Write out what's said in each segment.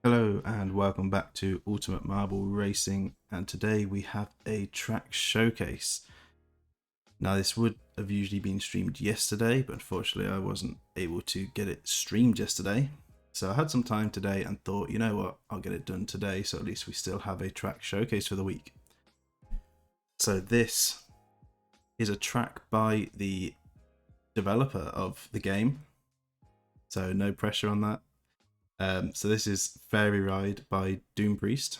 Hello and welcome back to Ultimate Marble Racing, and today we have a track showcase. Now this would have usually been streamed yesterday, but unfortunately I wasn't able to get it streamed yesterday. So I had some time today and thought, you know what, I'll get it done today, so at least we still have a track showcase for the week. So this is a track by the developer of the game, so no pressure on that. So this is Fairy Ride by Doompriest,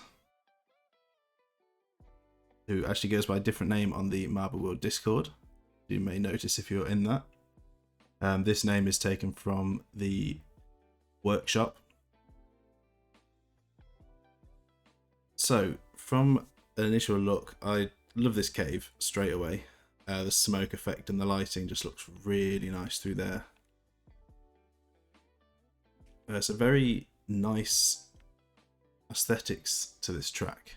who actually goes by a different name on the Marble World Discord. You may notice if you're in that. This name is taken from the workshop. So from an initial look, I love this cave straight away. The smoke effect and the lighting just looks really nice through there. It's a very nice aesthetics to this track.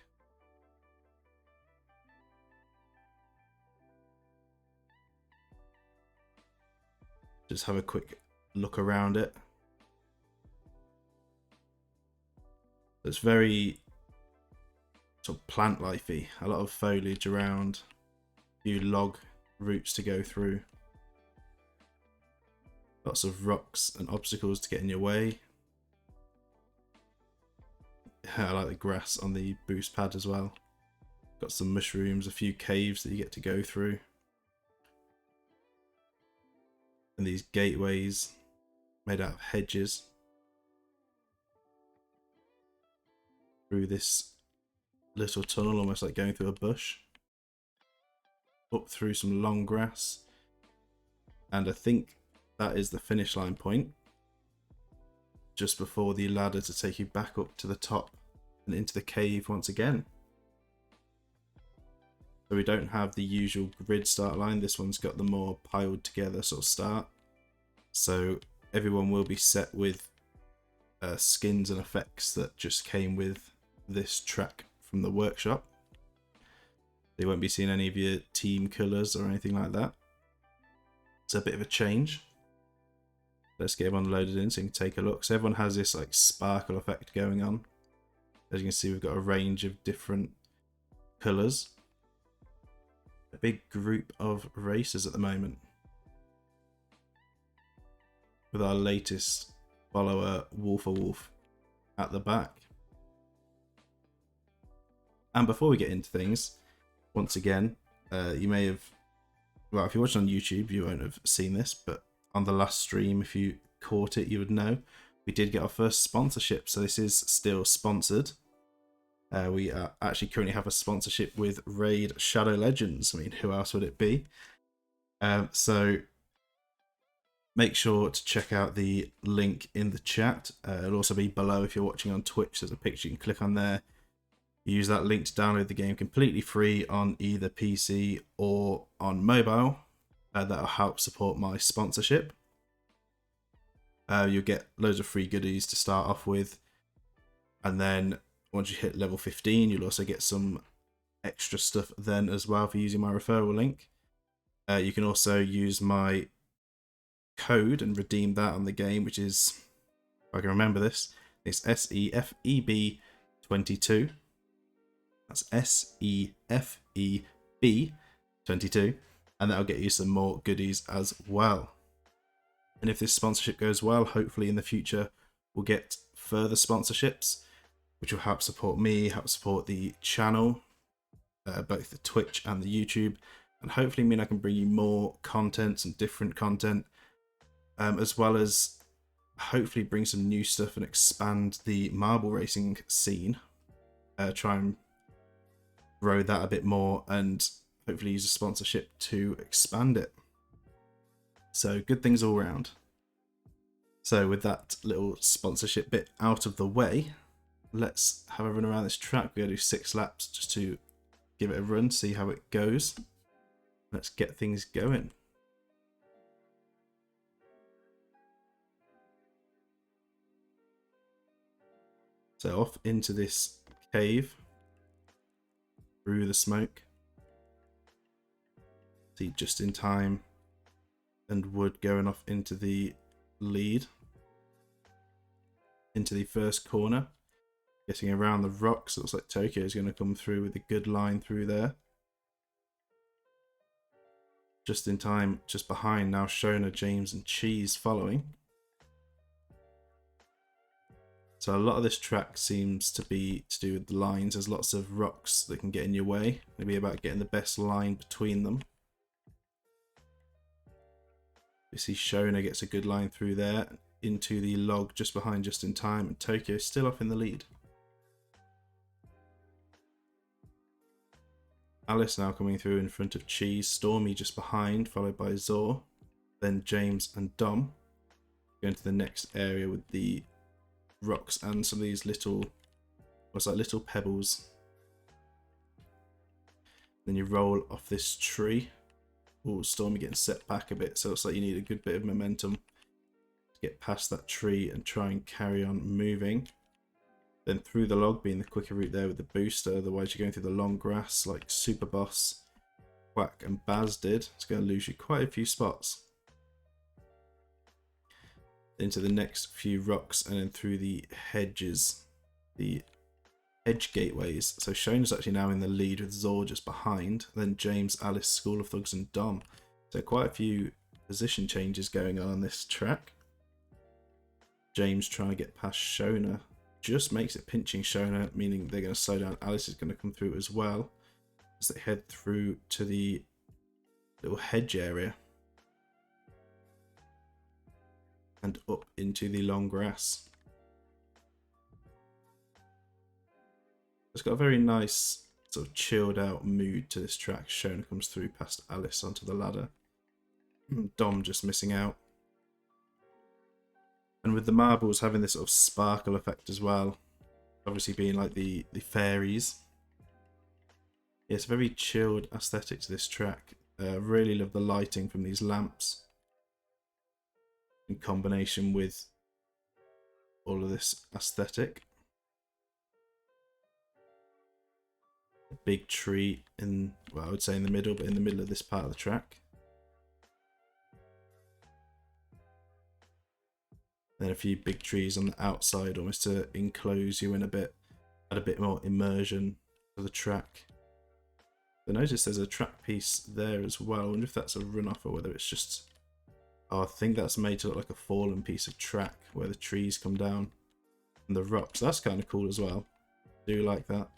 Just have a quick look around it. It's very sort of plant lifey, a lot of foliage around, a few log routes to go through, lots of rocks and obstacles to get in your way. I like the grass on the boost pad as well. Got some mushrooms, a few caves that you get to go through, and these gateways made out of hedges through this little tunnel, almost like going through a bush, up through some long grass, and I think that is the finish line point, just before the ladder to take you back up to the top and into the cave once again. So we don't have the usual grid start line. This one's got the more piled together sort of start. So everyone will be set with skins and effects that just came with this track from the workshop. They won't be seeing any of your team colours or anything like that. It's a bit of a change. Let's get everyone loaded in so you can take a look. So everyone has this like sparkle effect going on. As you can see, we've got a range of different colours. A big group of racers at the moment, with our latest follower Wolf at the back. And before we get into things, once again, you may have, well, if you're watching on YouTube, you won't have seen this, but on the last stream, if you caught it, you would know we did get our first sponsorship. So this is still sponsored. We actually currently have a sponsorship with Raid Shadow Legends. I mean, who else would it be? So make sure to check out the link in the chat. It'll also be below if you're watching on Twitch. There's a picture you can click on there. Use that link to download the game completely free on either PC or on mobile. That'll help support my sponsorship. You'll get loads of free goodies to start off with, and then once you hit level 15, you'll also get some extra stuff then as well for using my referral link. You can also use my code and redeem that on the game, which is, if I can remember this, it's SEFEB22. That's SEFEB22, and that'll get you some more goodies as well. And if this sponsorship goes well, hopefully in the future we'll get further sponsorships, which will help support me, help support the channel, both the Twitch and the YouTube, and hopefully mean I can bring you more content, some different content, as well as hopefully bring some new stuff and expand the marble racing scene. Try and grow that a bit more and hopefully use a sponsorship to expand it. So good things all round. So with that little sponsorship bit out of the way, let's have a run around this track. We're going to do 6 laps just to give it a run, see how it goes. Let's get things going. So off into this cave, through the smoke. See just in time, and Wood going off into the lead, into the first corner. Getting around the rocks, it looks like Tokyo is going to come through with a good line through there. Just in time, just behind now, Shona, James and Cheese following. So a lot of this track seems to be to do with the lines. There's lots of rocks that can get in your way. It'll be about getting the best line between them. We see Shona gets a good line through there into the log just behind just in time, and Tokyo still off in the lead. Alice now coming through in front of Cheese, Stormy just behind, followed by Zor, then James and Dom. Going to the next area with the rocks and some of these little, what's like little pebbles. Then you roll off this tree. Oh, Stormy getting set back a bit, so it's like you need a good bit of momentum to get past that tree and try and carry on moving. Then through the log being the quicker route there with the booster, otherwise you're going through the long grass like Super Boss, Quack and Baz did. It's going to lose you quite a few spots. Into the next few rocks and then through the hedges, the edge gateways. So Shona's actually now in the lead with Zor just behind, then James, Alice, School of Thugs and Dom. So quite a few position changes going on this track. James trying to get past Shona, just makes it pinching Shona, meaning they're going to slow down. Alice is going to come through as well as they head through to the little hedge area and up into the long grass. It's got a very nice sort of chilled out mood to this track. Shona comes through past Alice onto the ladder. Dom just missing out. And with the marbles having this sort of sparkle effect as well, obviously being like the fairies. Yeah, it's a very chilled aesthetic to this track. Really love the lighting from these lamps in combination with all of this aesthetic. A big tree in, well, I would say in the middle, but in the middle of this part of the track. Then a few big trees on the outside, almost to enclose you in a bit, add a bit more immersion to the track. I notice there's a track piece there as well. I wonder if that's a runoff or whether it's just, oh, I think that's made to look like a fallen piece of track where the trees come down and the rocks. That's kind of cool as well. I do like that.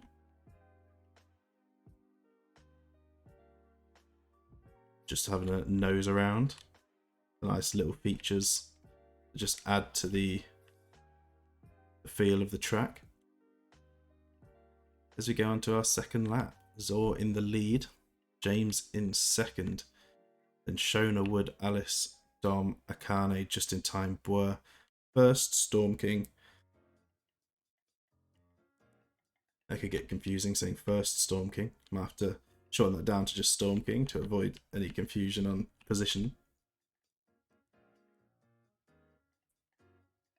Just having a nose around. Nice little features that just add to the feel of the track. As we go on to our second lap, Zor in the lead, James in second, then Shona, Wood, Alice, Dom, Akane just in time, Boer first, Storm King. That could get confusing saying first Storm King. I'm going to have to shorten that down to just Storm King to avoid any confusion on position.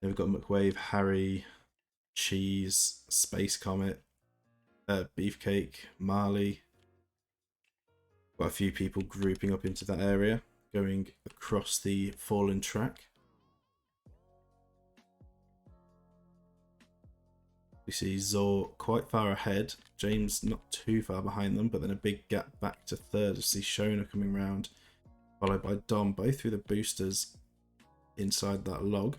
Then we've got McWave, Harry, Cheese, Space Comet, Beefcake, Marley. Got a few people grouping up into that area, going across the fallen track. We see Zor quite far ahead, James not too far behind them, but then a big gap back to third. We see Shona coming round, followed by Dom, both through the boosters inside that log.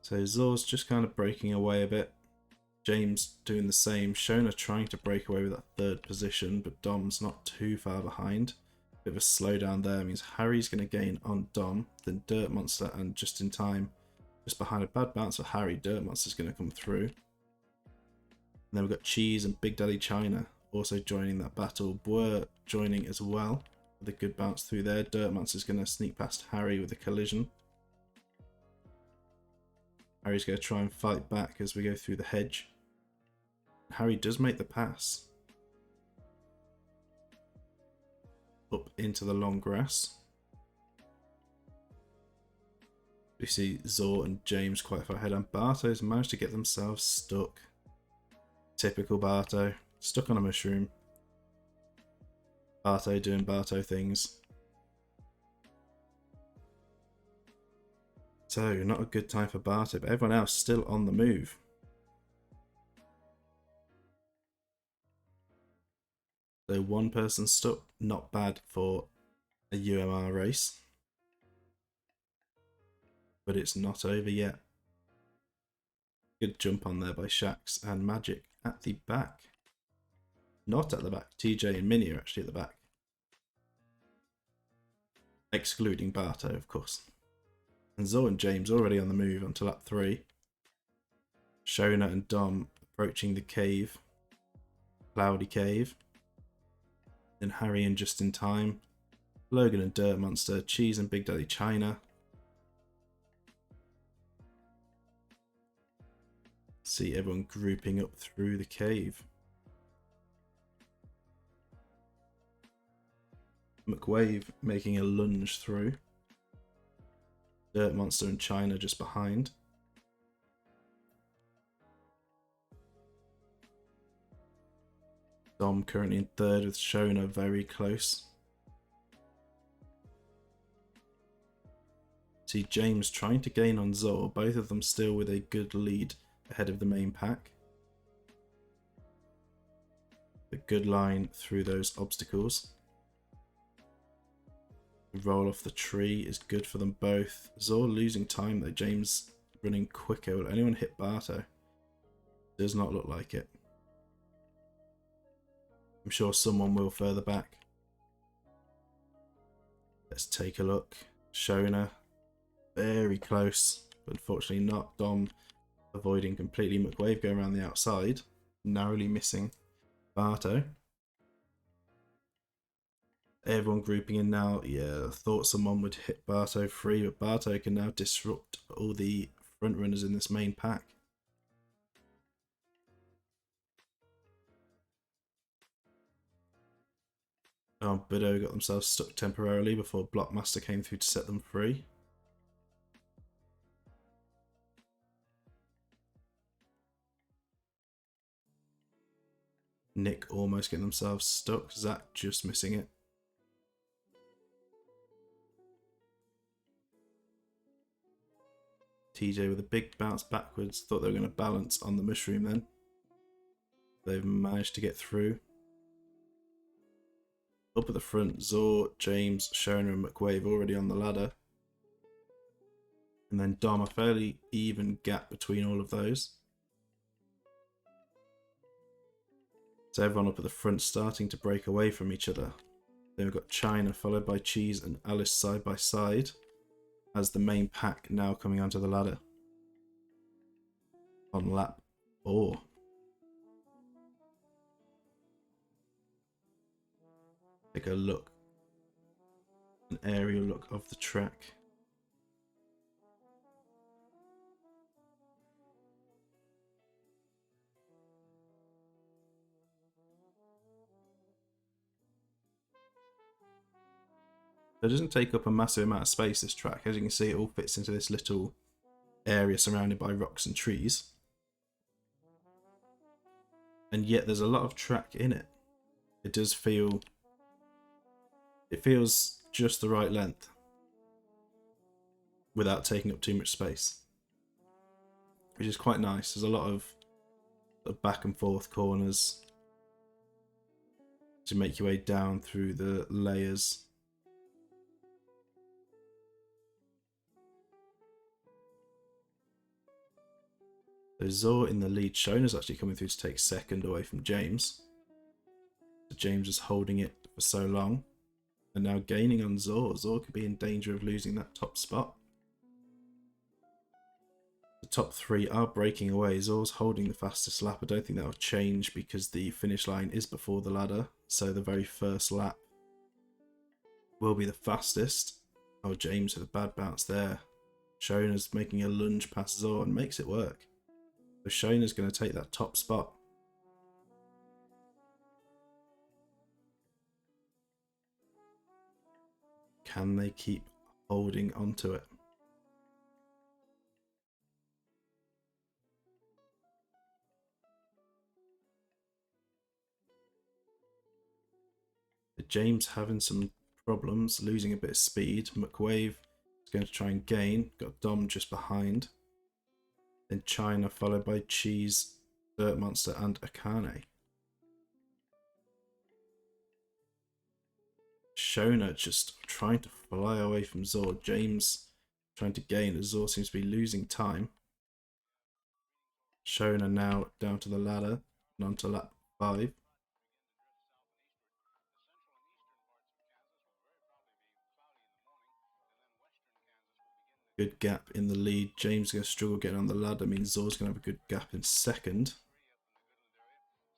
So Zor's just kind of breaking away a bit. James doing the same. Shona trying to break away with that third position, but Dom's not too far behind. Bit of a slowdown there means Harry's going to gain on Dom, then Dirt Monster, and just in time, just behind a bad bounce for Harry, Dirt Monster's going to come through. And then we've got Cheese and Big Daddy China also joining that battle. Boer joining as well with a good bounce through there. Dirt Monster's going to sneak past Harry with a collision. Harry's going to try and fight back as we go through the hedge. Harry does make the pass up into the long grass. We see Zor and James quite far ahead, and Barto's managed to get themselves stuck. Typical Barto, stuck on a mushroom. Barto doing Barto things. So, not a good time for Barto, but everyone else still on the move. So, one person stuck, not bad for a UMR race. But it's not over yet. Good jump on there by Shax and Magic at the back. Not at the back. TJ and Mini are actually at the back. Excluding Barto, of course. And Zor and James already on the move onto lap 3. Shona and Dom approaching the cave. Cloudy Cave. Then Harry and Just in Time. Logan and Dirt Monster. Cheese and Big Daddy China. See everyone grouping up through the cave. McWave making a lunge through. Dirt Monster and China just behind. Dom currently in third with Shona very close. See James trying to gain on Zor, both of them still with a good lead ahead of the main pack. A good line through those obstacles. Roll off the tree is good for them both. Zor losing time though. James running quicker. Will anyone hit Barto? Does not look like it. I'm sure someone will further back. Let's take a look. Shona. Very close. But unfortunately not. Dom avoiding completely. McWave going around the outside. Narrowly missing Barto. Everyone grouping in now. Yeah, I thought someone would hit Barto free, but Barto can now disrupt all the front runners in this main pack. Oh, Bido got themselves stuck temporarily before Blockmaster came through to set them free. Nick almost getting themselves stuck. Zach just missing it. TJ with a big bounce backwards. Thought they were going to balance on the mushroom then. They've managed to get through. Up at the front, Zor, James, Shona and McWave already on the ladder. And then Dom, a fairly even gap between all of those. So everyone up at the front starting to break away from each other. Then we've got China followed by Cheese and Alice side by side as the main pack now coming onto the ladder. On lap 4. Take a look. An aerial look of the track. It doesn't take up a massive amount of space, this track. As you can see, it all fits into this little area surrounded by rocks and trees. And yet there's a lot of track in it. It does feel... It feels just the right length without taking up too much space, which is quite nice. There's a lot of back and forth corners to make your way down through the layers. So Zor in the lead. Shona's actually coming through to take second away from James. So James is holding it for so long. And now gaining on Zor. Zor could be in danger of losing that top spot. The top 3 are breaking away. Zor's holding the fastest lap. I don't think that will change because the finish line is before the ladder. So the very first lap will be the fastest. Oh, James with a bad bounce there. Shona's making a lunge past Zor and makes it work. So Shona's going to take that top spot. Can they keep holding onto it? James having some problems, losing a bit of speed. McWave is It's going to try and gain. Got Dom just behind. Then China, followed by Cheese, Dirt Monster, and Akane. Shona just trying to fly away from Zor. James trying to gain as Zor seems to be losing time. Shona now down to the ladder and onto lap 5. Good gap in the lead. James is going to struggle getting on the ladder. Means Zor's going to have a good gap in second.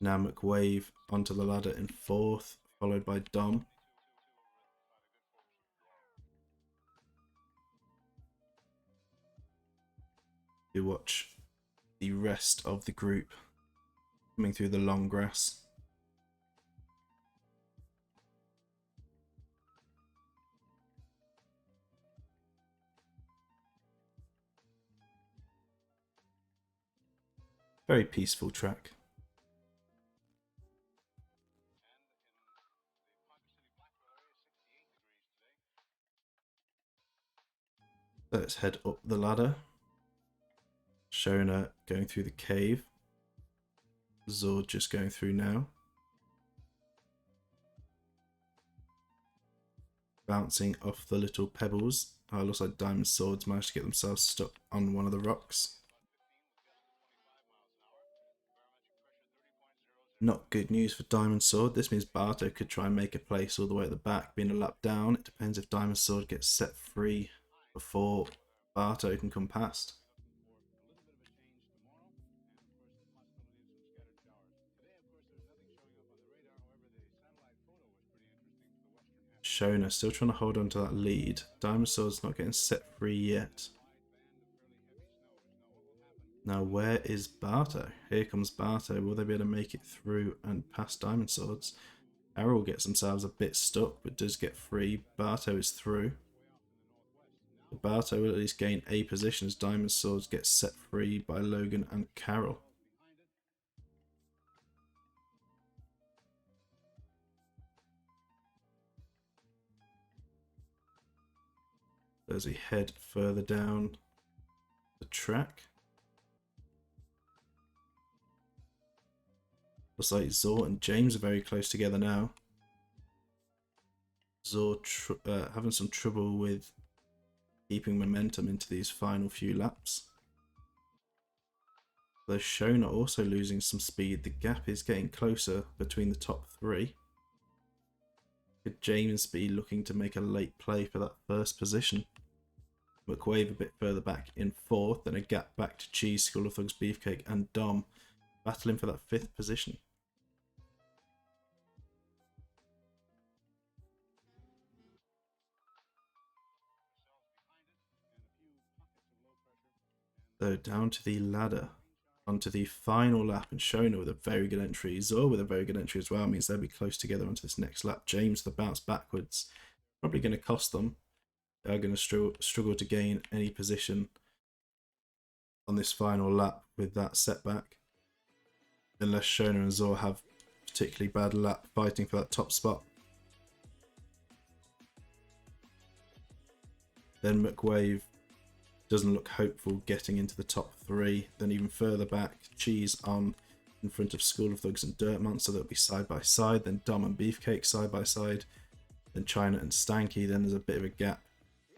Now McWave onto the ladder in 4th, followed by Dom. You watch the rest of the group coming through the long grass. Very peaceful track. Let's head up the ladder. Shona going through the cave. Zord just going through now. Bouncing off the little pebbles. Oh, it looks like Diamond Swords managed to get themselves stuck on one of the rocks. Not good news for Diamond Sword. This means Barto could try and make a place all the way at the back, being a lap down. It depends if Diamond Sword gets set free before Barto can come past. Shona still trying to hold on to that lead. Diamond Sword's not getting set free yet. Now where is Barto? Here comes Barto. Will they be able to make it through and past Diamond Swords? Errol gets themselves a bit stuck but does get free. Barto is through. Barto will at least gain a position as Diamond Swords get set free by Logan and Carol. As we head further down the track. Looks like Zor and James are very close together now. Zor having some trouble with keeping momentum into these final few laps. Though Shona also losing some speed, the gap is getting closer between the top 3. Could James be looking to make a late play for that first position? McWave a bit further back in 4th, then a gap back to Cheese, School of Thugs, Beefcake and Dom battling for that 5th position. So down to the ladder, onto the final lap, and Shona with a very good entry. Zor with a very good entry as well, means they'll be close together onto this next lap. James, the bounce backwards, probably going to cost them. They're going to struggle to gain any position on this final lap with that setback. Unless Shona and Zor have a particularly bad lap fighting for that top spot. Then McWave doesn't look hopeful getting into the top 3. Then even further back, Cheese on in front of School of Thugs and Dirt Monster. They'll be side by side. Then Dom and Beefcake side by side. Then China and Stanky. Then there's a bit of a gap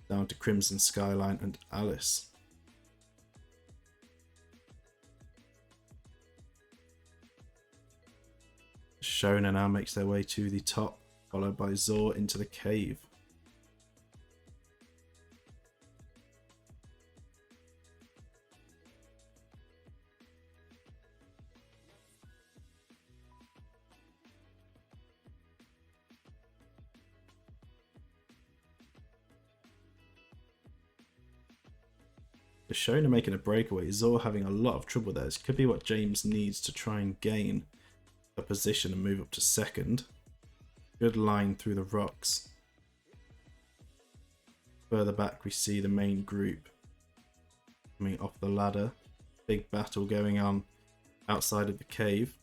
down to Crimson Skyline and Alice. Shona now makes their way to the top, followed by Zor into the cave. Shona making a breakaway. Zor having a lot of trouble there. This could be what James needs to try and gain a position and move up to 2nd. Good line through the rocks. Further back we see the main group coming off the ladder. Big battle going on outside of the cave.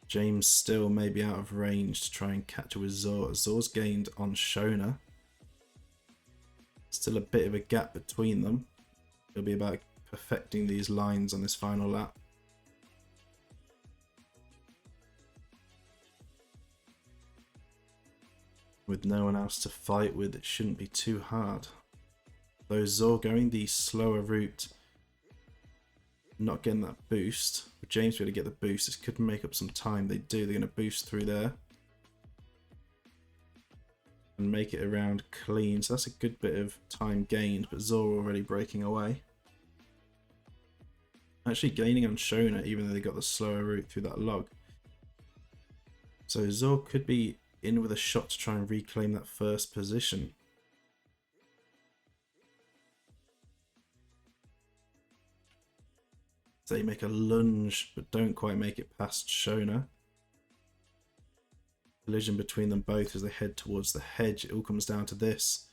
James still may be out of range to try and catch up with Zor. Zor's gained on Shona. Still a bit of a gap between them. It'll be about perfecting these lines on this final lap. With no one else to fight with, it shouldn't be too hard. Though Zor going the slower route, not getting that boost. But James will get the boost. This could make up some time. They do. They're going to boost through there. And make it around clean. So that's a good bit of time gained. But Zor already breaking away. Actually gaining on Shona, even though they got the slower route through that log. So Zor could be in with a shot to try and reclaim that first position. They make a lunge, but don't quite make it past Shona. Collision between them both as they head towards the hedge. It all comes down to this.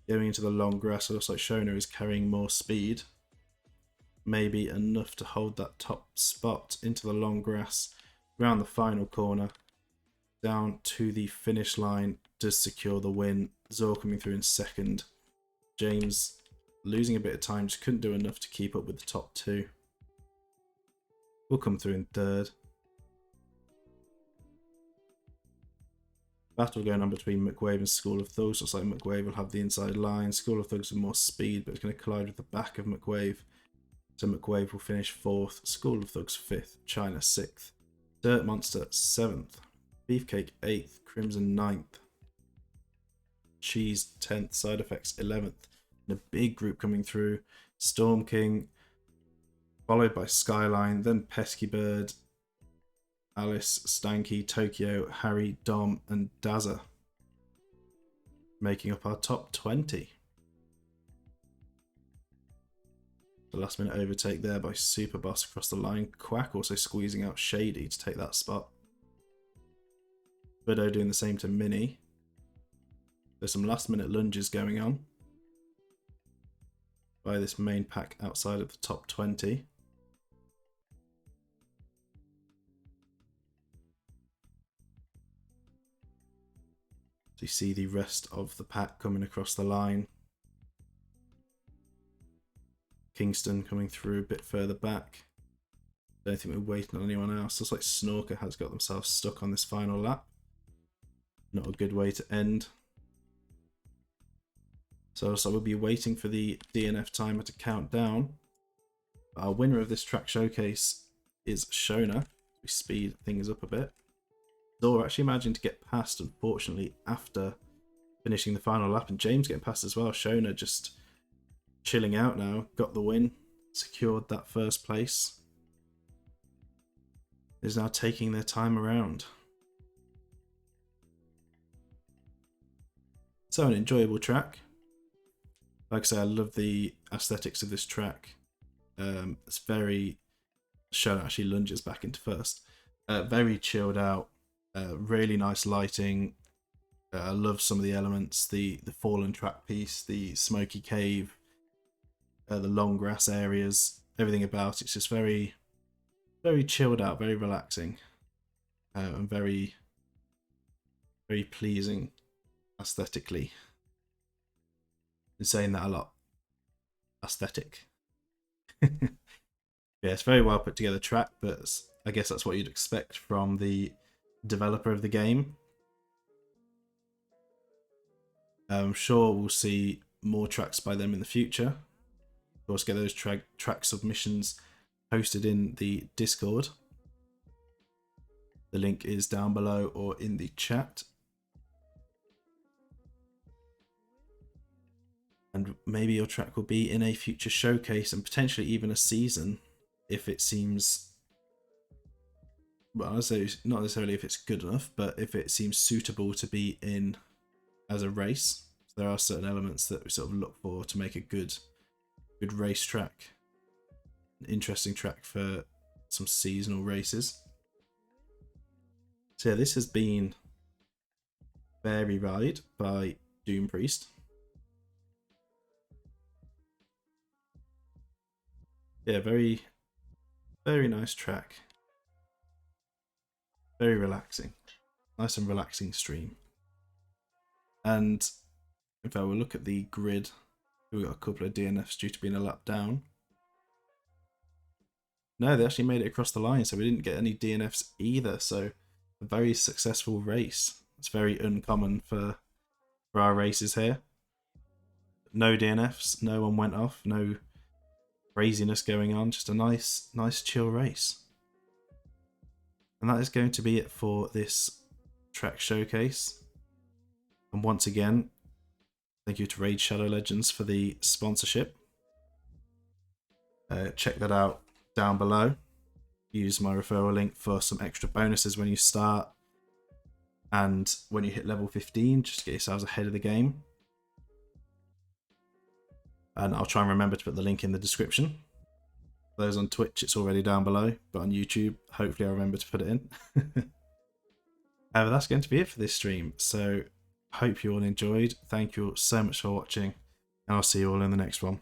Going into the long grass, it looks like Shona is carrying more speed. Maybe enough to hold that top spot into the long grass. Round the final corner. Down to the finish line. Does secure the win. Zor coming through in second. James losing a bit of time. Just couldn't do enough to keep up with the top two. Will come through in third. Battle going on between McWave and School of Thugs. Looks like McWave will have the inside line. School of Thugs with more speed, but it's going to collide with the back of McWave. So McWave will finish fourth. School of Thugs fifth. China sixth. Dirt Monster seventh. Beefcake eighth. Crimson ninth. Cheese 10th. Side Effects 11th. And a big group coming through. Storm King, followed by Skyline, then Pesky Bird, Alice, Stanky, Tokyo, Harry, Dom, and Dazza, making up our top 20. The last minute overtake there by Superboss across the line. Quack also squeezing out Shady to take that spot. Widow doing the same to Mini. There's some last minute lunges going on by this main pack outside of the top 20. So you see the rest of the pack coming across the line. Kingston coming through a bit further back. Don't think we're waiting on anyone else. Looks like Snorker has got themselves stuck on this final lap. Not a good way to end. So we'll be waiting for the DNF timer to count down. Our winner of this track showcase is Shona. We speed things up a bit. Zor actually managed to get past, unfortunately, after finishing the final lap, and James getting past as well. Shona just chilling out now, got the win, secured that first place. Is now taking their time around. So an enjoyable track. Like I say, I love the aesthetics of this track. It's very... Shona actually lunges back into first. Very chilled out. Really nice lighting. I love some of the elements. The fallen track piece, the smoky cave, the long grass areas. Everything about it's just very, very chilled out, very relaxing, and very, very pleasing aesthetically. Been saying that a lot. Aesthetic. Yeah, it's very well put together track, but I guess that's what you'd expect from the developer of the game. I'm sure we'll see more tracks by them in the future. Of course, get those track submissions posted in the Discord. The link is down below or in the chat. And maybe your track will be in a future showcase and potentially even a season if it seems... Well, I'll say not necessarily if it's good enough, but if it seems suitable to be in as a race. So there are certain elements that we sort of look for to make a good race track. An interesting track for some seasonal races. So yeah, this has been Fairy Ride by Doom Priest. Yeah, very, very nice track. Very relaxing. Nice and relaxing stream. And if I will look at the grid, we've got a couple of DNFs due to being a lap down. No, they actually made it across the line, so we didn't get any DNFs either. So a very successful race. It's very uncommon for our races here. No DNFs, no one went off, no craziness going on, just a nice chill race. And that is going to be it for this track showcase. And once again, thank you to Raid Shadow Legends for the sponsorship. Check that out down below. Use my referral link for some extra bonuses when you start and when you hit level 15, just to get yourselves ahead of the game. And I'll try and remember to put the link in the description. For those on Twitch, it's already down below, but on YouTube, hopefully I'll remember to put it in. But that's going to be it for this stream. So hope you all enjoyed. Thank you all so much for watching, and I'll see you all in the next one.